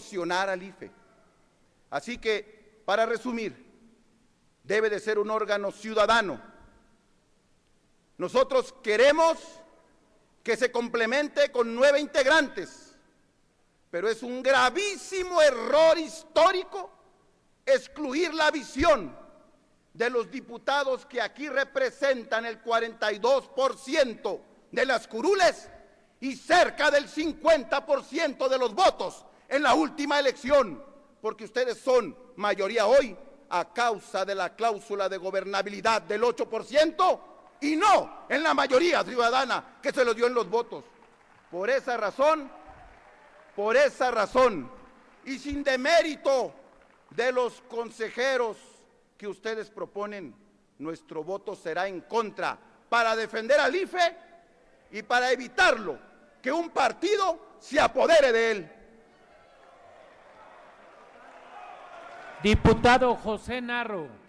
distorsionar al IFE. Así que, para resumir, debe de ser un órgano ciudadano. Nosotros queremos que se complemente con 9 integrantes, pero es un gravísimo error histórico excluir la visión de los diputados que aquí representan el 42% de las curules y cerca del 50% de los votos en la última elección, porque ustedes son mayoría hoy a causa de la cláusula de gobernabilidad del 8% y no en la mayoría ciudadana que se lo dio en los votos. Por esa razón, y sin demérito de los consejeros que ustedes proponen, nuestro voto será en contra para defender al IFE y para evitarlo que un partido se apodere de él. Diputado José Narro.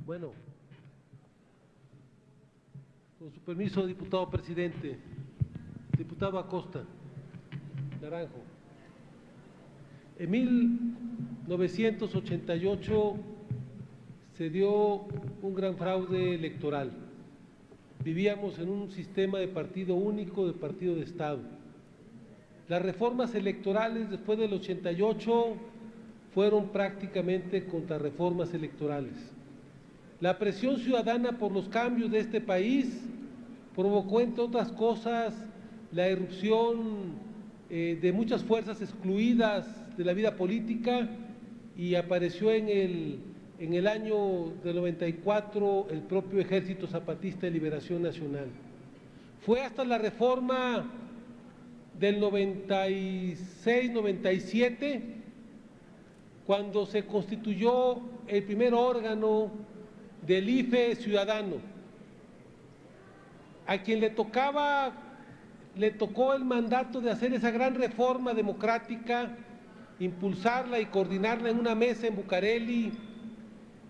Bueno, con su permiso, diputado presidente, diputado Acosta, Naranjo. En 1988 se dio un gran fraude electoral. Vivíamos en un sistema de partido único, de partido de Estado. Las reformas electorales después del 88 fueron prácticamente contrarreformas electorales. La presión ciudadana por los cambios de este país provocó, entre otras cosas, la irrupción de muchas fuerzas excluidas de la vida política y apareció en el año del 94 el propio Ejército Zapatista de Liberación Nacional. Fue hasta la reforma del 96-97 cuando se constituyó el primer órgano del IFE ciudadano, a quien le tocó el mandato de hacer esa gran reforma democrática, impulsarla y coordinarla en una mesa en Bucareli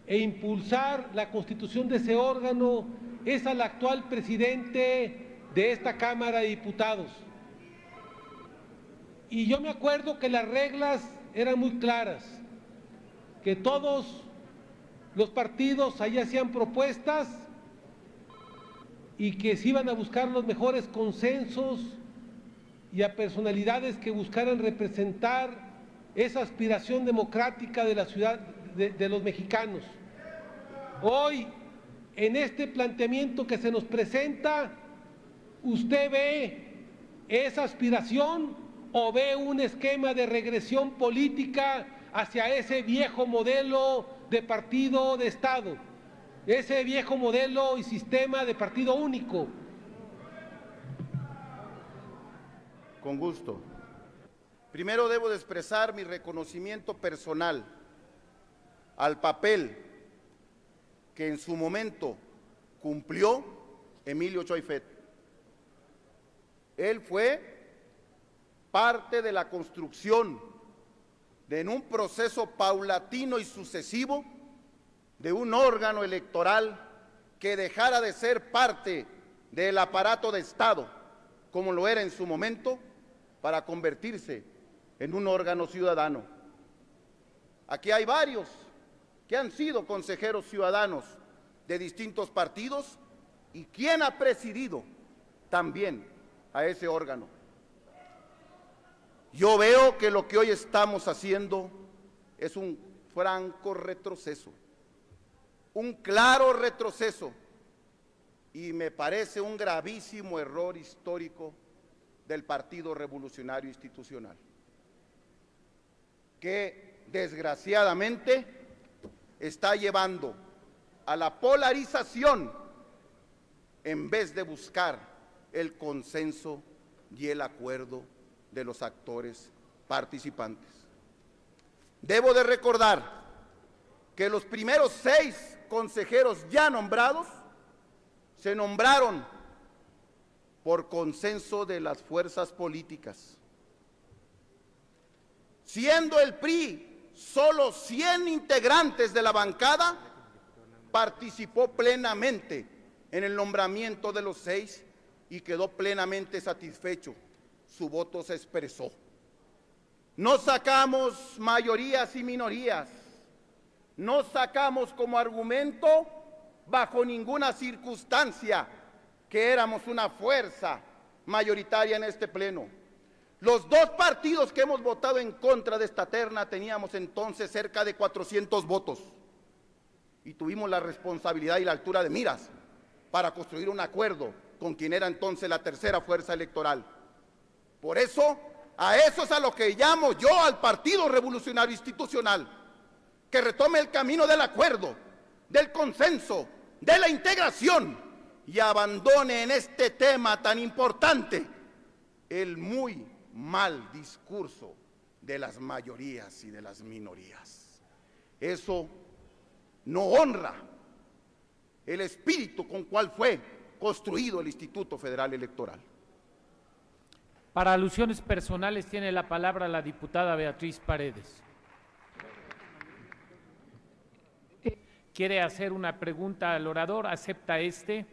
e impulsar la constitución de ese órgano es al actual presidente de esta Cámara de Diputados. Y yo me acuerdo que las reglas eran muy claras, que todos los partidos allá hacían propuestas y que se iban a buscar los mejores consensos y a personalidades que buscaran representar esa aspiración democrática de la ciudad, de los mexicanos. Hoy, en este planteamiento que se nos presenta, ¿usted ve esa aspiración o ve un esquema de regresión política hacia ese viejo modelo de partido de Estado, ese viejo modelo y sistema de partido único? Con gusto. Primero debo de expresar mi reconocimiento personal al papel que en su momento cumplió Emilio Choyfet. Él fue parte de la construcción en un proceso paulatino y sucesivo de un órgano electoral que dejara de ser parte del aparato de Estado, como lo era en su momento, para convertirse en un órgano ciudadano. Aquí hay varios que han sido consejeros ciudadanos de distintos partidos y quien ha presidido también a ese órgano. Yo veo que lo que hoy estamos haciendo es un franco retroceso, un claro retroceso, y me parece un gravísimo error histórico del Partido Revolucionario Institucional, que desgraciadamente está llevando a la polarización en vez de buscar el consenso y el acuerdo de los actores participantes. Debo de recordar que los primeros 6 consejeros ya nombrados se nombraron por consenso de las fuerzas políticas. siendo el PRI solo 100 integrantes de la bancada, participó plenamente en el nombramiento de los 6 y quedó plenamente satisfecho. Su voto se expresó. No sacamos mayorías y minorías, no sacamos como argumento bajo ninguna circunstancia que éramos una fuerza mayoritaria en este pleno. Los 2 partidos que hemos votado en contra de esta terna teníamos entonces cerca de 400 votos y tuvimos la responsabilidad y la altura de miras para construir un acuerdo con quien era entonces la tercera fuerza electoral. Por eso, a eso es a lo que llamo yo al Partido Revolucionario Institucional, que retome el camino del acuerdo, del consenso, de la integración y abandone en este tema tan importante el muy mal discurso de las mayorías y de las minorías. Eso no honra el espíritu con cual fue construido el Instituto Federal Electoral. Para alusiones personales tiene la palabra la diputada Beatriz Paredes. ¿Quiere hacer una pregunta al orador? ¿Acepta este?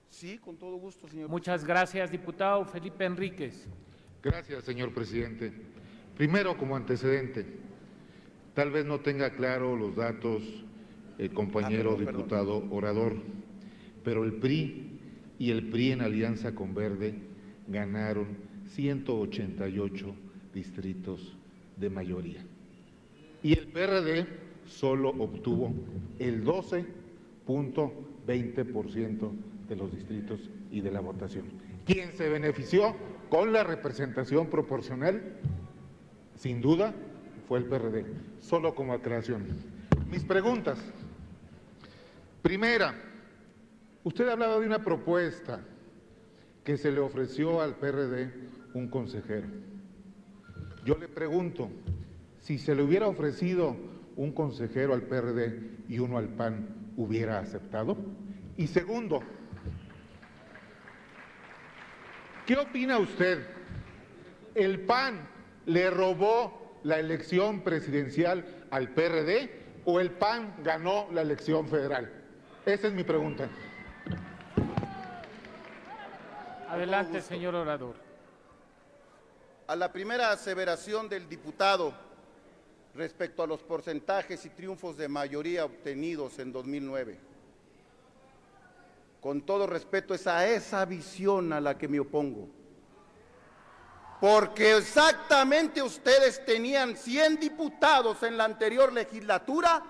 Sí, con todo gusto, señor. Muchas gracias, diputado Felipe Enríquez. Gracias, señor presidente. Primero, como antecedente, tal vez no tenga claro los datos el compañero diputado orador, pero el PRI y el PRI en alianza con Verde ganaron 188 distritos de mayoría. Y el PRD solo obtuvo el 12.20% de los distritos y de la votación. Quien se benefició con la representación proporcional, sin duda, fue el PRD, solo como aclaración. Mis preguntas. Primera, usted ha hablado de una propuesta que se le ofreció al PRD un consejero. Yo le pregunto, si se le hubiera ofrecido un consejero al PRD y uno al PAN, ¿hubiera aceptado? Y segundo, ¿qué opina usted? ¿El PAN le robó la elección presidencial al PRD o el PAN ganó la elección federal? Esa es mi pregunta. Adelante, señor orador. A la primera aseveración del diputado respecto a los porcentajes y triunfos de mayoría obtenidos en 2009, con todo respeto, es a esa visión a la que me opongo. Porque exactamente ustedes tenían 100 diputados en la anterior legislatura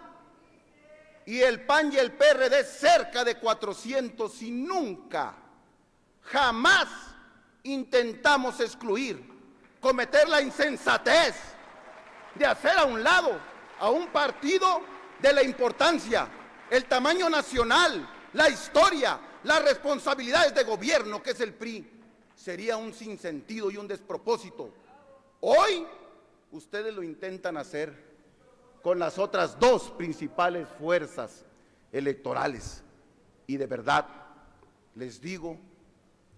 y el PAN y el PRD cerca de 400 y nunca, jamás intentamos excluir, cometer la insensatez de hacer a un lado a un partido de la importancia, el tamaño nacional, la historia, las responsabilidades de gobierno que es el PRI. Sería un sinsentido y un despropósito. Hoy ustedes lo intentan hacer con las otras 2 principales fuerzas electorales y de verdad les digo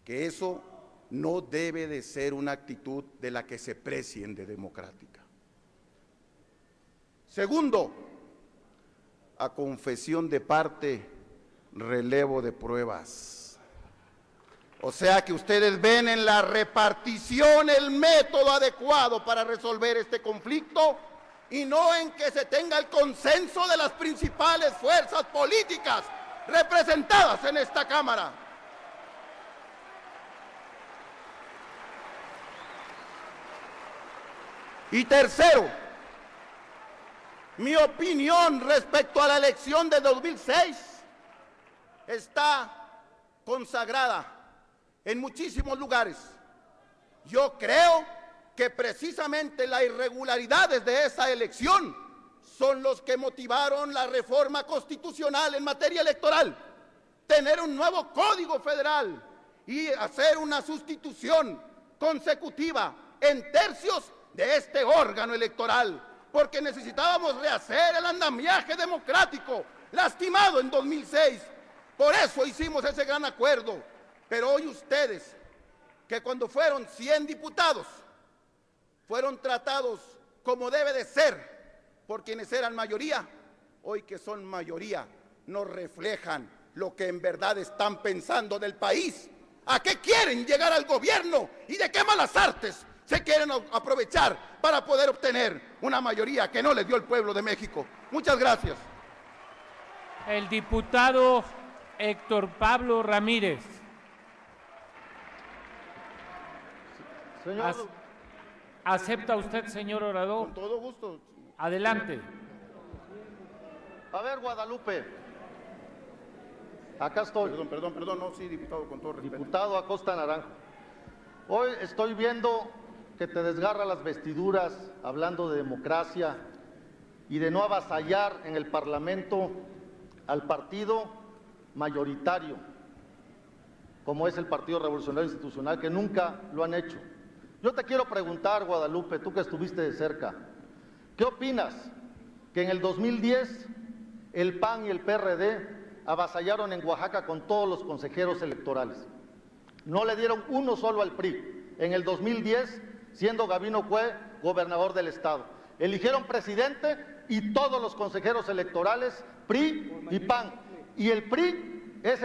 que eso no debe de ser una actitud de la que se prescien de democrática. Segundo, a confesión de parte, relevo de pruebas. O sea que ustedes ven en la repartición el método adecuado para resolver este conflicto y no en que se tenga el consenso de las principales fuerzas políticas representadas en esta Cámara. Y tercero, mi opinión respecto a la elección de 2006 está consagrada en muchísimos lugares. Yo creo que precisamente las irregularidades de esa elección son los que motivaron la reforma constitucional en materia electoral, tener un nuevo código federal y hacer una sustitución consecutiva en tercios de este órgano electoral, porque necesitábamos rehacer el andamiaje democrático lastimado en 2006. Por eso hicimos ese gran acuerdo. Pero hoy ustedes, que cuando fueron 100 diputados, fueron tratados como debe de ser por quienes eran mayoría, hoy que son mayoría, no reflejan lo que en verdad están pensando del país. ¿A qué quieren llegar al gobierno y de qué malas artes se quieren aprovechar para poder obtener una mayoría que no les dio el pueblo de México? Muchas gracias. El diputado Héctor Pablo Ramírez. Señor, ¿Acepta usted, señor orador? Con todo gusto. Adelante. a ver, Guadalupe, acá estoy. Perdón, no, sí, diputado, con todo respeto. Diputado Acosta Naranjo, hoy estoy viendo que te desgarra las vestiduras hablando de democracia y de no avasallar en el Parlamento al partido mayoritario, como es el Partido Revolucionario Institucional, que nunca lo han hecho. Yo te quiero preguntar, Guadalupe, tú que estuviste de cerca, ¿qué opinas que en el 2010 el PAN y el PRD avasallaron en Oaxaca con todos los consejeros electorales? No le dieron uno solo al PRI. En el 2010, siendo Gabino Cue gobernador del estado, eligieron presidente y todos los consejeros electorales PRI y PAN. Y el PRI es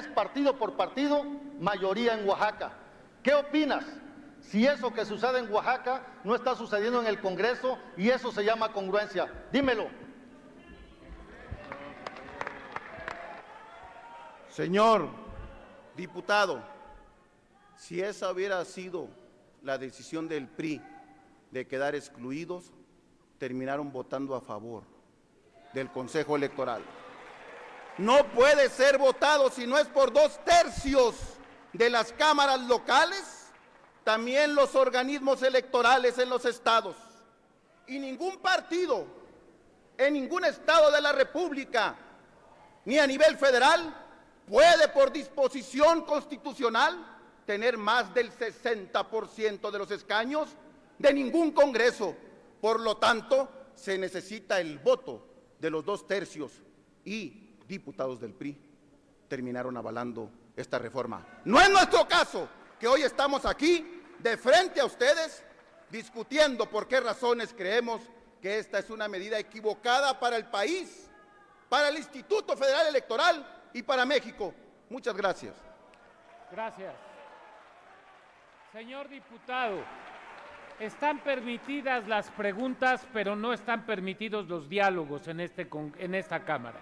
partido por partido, mayoría en Oaxaca. ¿Qué opinas? Si eso que sucede en Oaxaca no está sucediendo en el Congreso y eso se llama congruencia. Dímelo. Señor diputado, si esa hubiera sido la decisión del PRI de quedar excluidos, terminaron votando a favor del Consejo Electoral. No puede ser votado si no es por 2/3 de las cámaras locales, también los organismos electorales en los estados. Y ningún partido en ningún estado de la República, ni a nivel federal, puede por disposición constitucional tener más del 60% de los escaños de ningún Congreso. Por lo tanto, se necesita el voto de los 2/3 y diputados del PRI terminaron avalando esta reforma. No es nuestro caso, que hoy estamos aquí de frente a ustedes discutiendo por qué razones creemos que esta es una medida equivocada para el país, para el Instituto Federal Electoral y para México. Muchas gracias. Gracias. Señor diputado, están permitidas las preguntas, pero no están permitidos los diálogos en esta Cámara.